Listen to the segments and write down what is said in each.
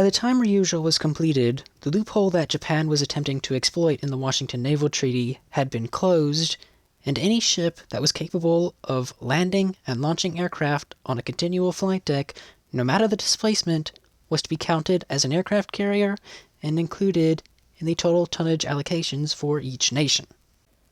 the time Ryujo was completed, the loophole that Japan was attempting to exploit in the Washington Naval Treaty had been closed, and any ship that was capable of landing and launching aircraft on a continual flight deck, no matter the displacement, was to be counted as an aircraft carrier and included in the total tonnage allocations for each nation.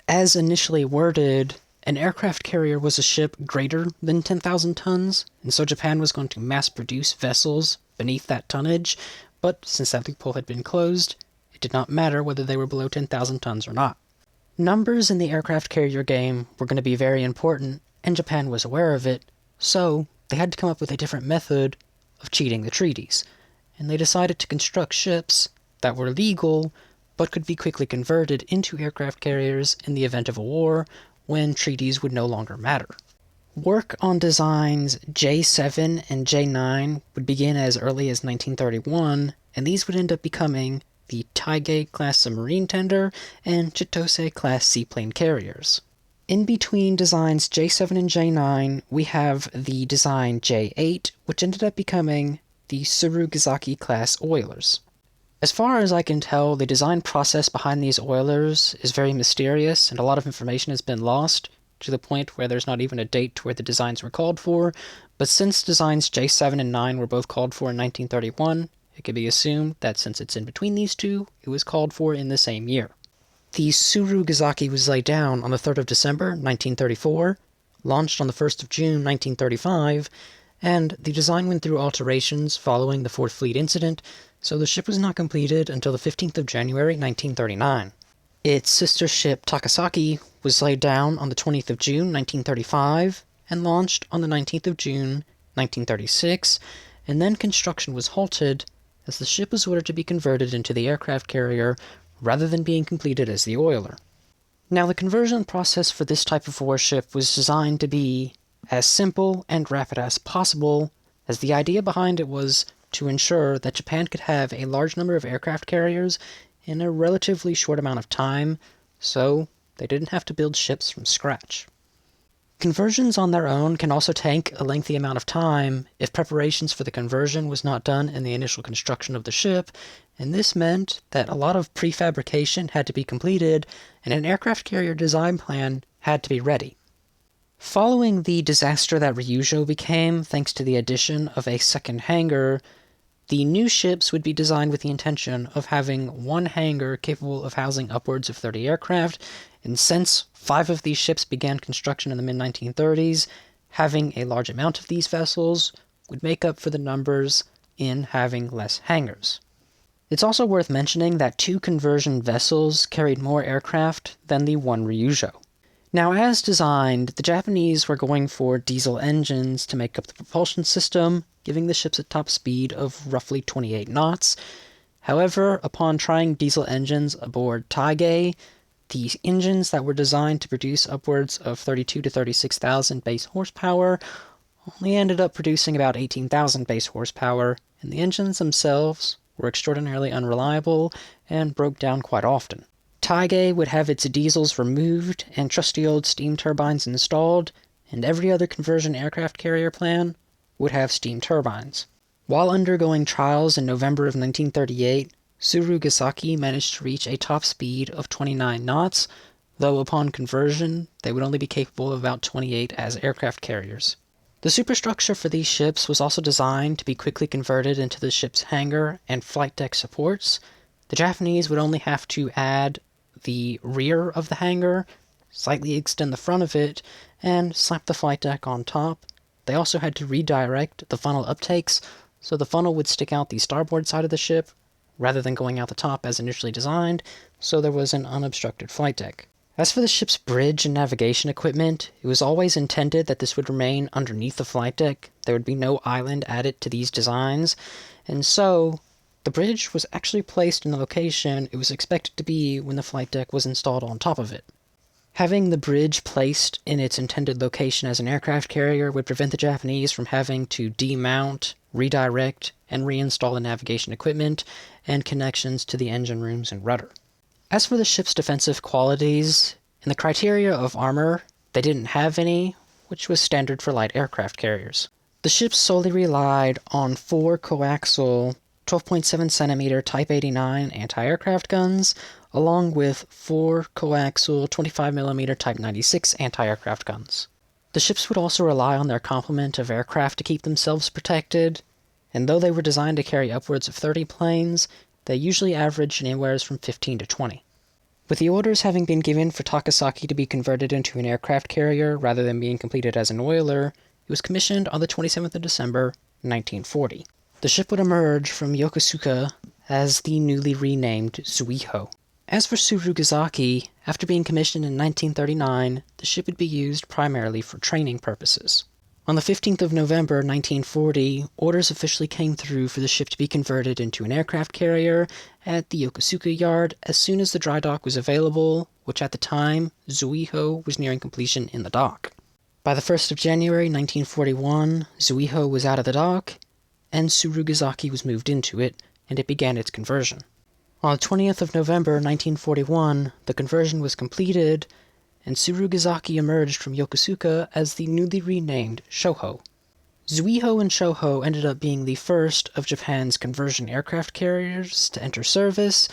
As initially worded, an aircraft carrier was a ship greater than 10,000 tons, and so Japan was going to mass-produce vessels beneath that tonnage, but since that loophole had been closed, it did not matter whether they were below 10,000 tons or not. Numbers in the aircraft carrier game were going to be very important, and Japan was aware of it, so they had to come up with a different method of cheating the treaties, and they decided to construct ships that were legal, but could be quickly converted into aircraft carriers in the event of a war, when treaties would no longer matter. Work on designs J7 and J9 would begin as early as 1931, and these would end up becoming the Taige-class submarine tender and Chitose-class seaplane carriers. In between designs J7 and J9, we have the design J8, which ended up becoming the Tsurugasaki-class oilers. As far as I can tell, the design process behind these oilers is very mysterious, and a lot of information has been lost, to the point where there's not even a date to where the designs were called for, but since designs J7 and 9 were both called for in 1931, it can be assumed that since it's in between these two, it was called for in the same year. The Tsurugasaki was laid down on the 3rd of December, 1934, launched on the 1st of June, 1935, and the design went through alterations following the Fourth Fleet incident, so the ship was not completed until the 15th of January, 1939. Its sister ship Takasaki was laid down on the 20th of June, 1935, and launched on the 19th of June, 1936, and then construction was halted as the ship was ordered to be converted into the aircraft carrier rather than being completed as the oiler. Now, the conversion process for this type of warship was designed to be as simple and rapid as possible, as the idea behind it was to ensure that Japan could have a large number of aircraft carriers in a relatively short amount of time, so they didn't have to build ships from scratch. Conversions on their own can also take a lengthy amount of time if preparations for the conversion was not done in the initial construction of the ship, and this meant that a lot of prefabrication had to be completed and an aircraft carrier design plan had to be ready. Following the disaster that Ryujo became thanks to the addition of a second hangar, the new ships would be designed with the intention of having one hangar capable of housing upwards of 30 aircraft, and since 5 of these ships began construction in the mid-1930s, having a large amount of these vessels would make up for the numbers in having less hangars. It's also worth mentioning that 2 conversion vessels carried more aircraft than the one Ryujo. Now, as designed, the Japanese were going for diesel engines to make up the propulsion system, giving the ships a top speed of roughly 28 knots. However, upon trying diesel engines aboard Taige, the engines that were designed to produce upwards of 32,000 to 36,000 base horsepower only ended up producing about 18,000 base horsepower, and the engines themselves were extraordinarily unreliable and broke down quite often. Taige would have its diesels removed and trusty old steam turbines installed, and every other conversion aircraft carrier plan would have steam turbines. While undergoing trials in November of 1938, Tsurugasaki managed to reach a top speed of 29 knots, though upon conversion, they would only be capable of about 28 as aircraft carriers. The superstructure for these ships was also designed to be quickly converted into the ship's hangar and flight deck supports. The Japanese would only have to add the rear of the hangar, slightly extend the front of it, and slap the flight deck on top. They also had to redirect the funnel uptakes, so the funnel would stick out the starboard side of the ship, rather than going out the top as initially designed, so there was an unobstructed flight deck. As for the ship's bridge and navigation equipment, it was always intended that this would remain underneath the flight deck. There would be no island added to these designs, and so the bridge was actually placed in the location it was expected to be when the flight deck was installed on top of it. Having the bridge placed in its intended location as an aircraft carrier would prevent the Japanese from having to demount, redirect, and reinstall the navigation equipment and connections to the engine rooms and rudder. As for the ship's defensive qualities, in the criteria of armor, they didn't have any, which was standard for light aircraft carriers. The ship solely relied on 4 coaxial 12.7cm Type 89 anti-aircraft guns, along with 4 coaxial 25mm Type 96 anti-aircraft guns. The ships would also rely on their complement of aircraft to keep themselves protected, and though they were designed to carry upwards of 30 planes, they usually averaged anywhere from 15 to 20. With the orders having been given for Takasaki to be converted into an aircraft carrier rather than being completed as an oiler, it was commissioned on the 27th of December, 1940. The ship would emerge from Yokosuka as the newly renamed Zuihō. As for Tsurugasaki, after being commissioned in 1939, the ship would be used primarily for training purposes. On the 15th of November 1940, orders officially came through for the ship to be converted into an aircraft carrier at the Yokosuka yard as soon as the dry dock was available, which at the time, Zuihō was nearing completion in the dock. By the 1st of January 1941, Zuihō was out of the dock, and Tsurugasaki was moved into it, and it began its conversion. On the 20th of November 1941, the conversion was completed, and Tsurugasaki emerged from Yokosuka as the newly renamed Shoho. Zuihō and Shoho ended up being the first of Japan's conversion aircraft carriers to enter service,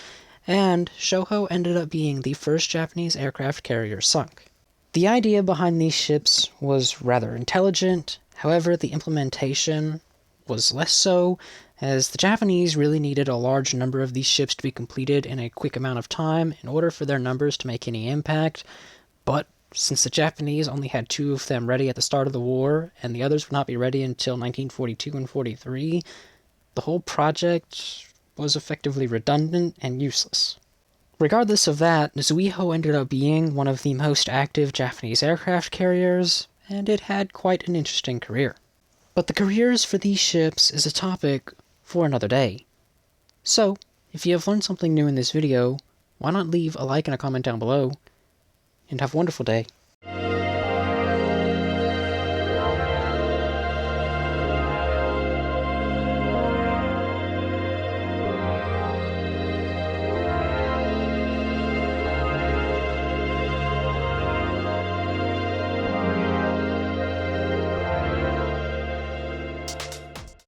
and Shoho ended up being the first Japanese aircraft carrier sunk. The idea behind these ships was rather intelligent, however the implementation was less so, as the Japanese really needed a large number of these ships to be completed in a quick amount of time in order for their numbers to make any impact. But since the Japanese only had 2 of them ready at the start of the war, and the others would not be ready until 1942 and 43, the whole project was effectively redundant and useless. Regardless of that, Zuihō ended up being one of the most active Japanese aircraft carriers, and it had quite an interesting career. But the careers for these ships is a topic for another day. So, if you have learned something new in this video, why not leave a like and a comment down below, and have a wonderful day.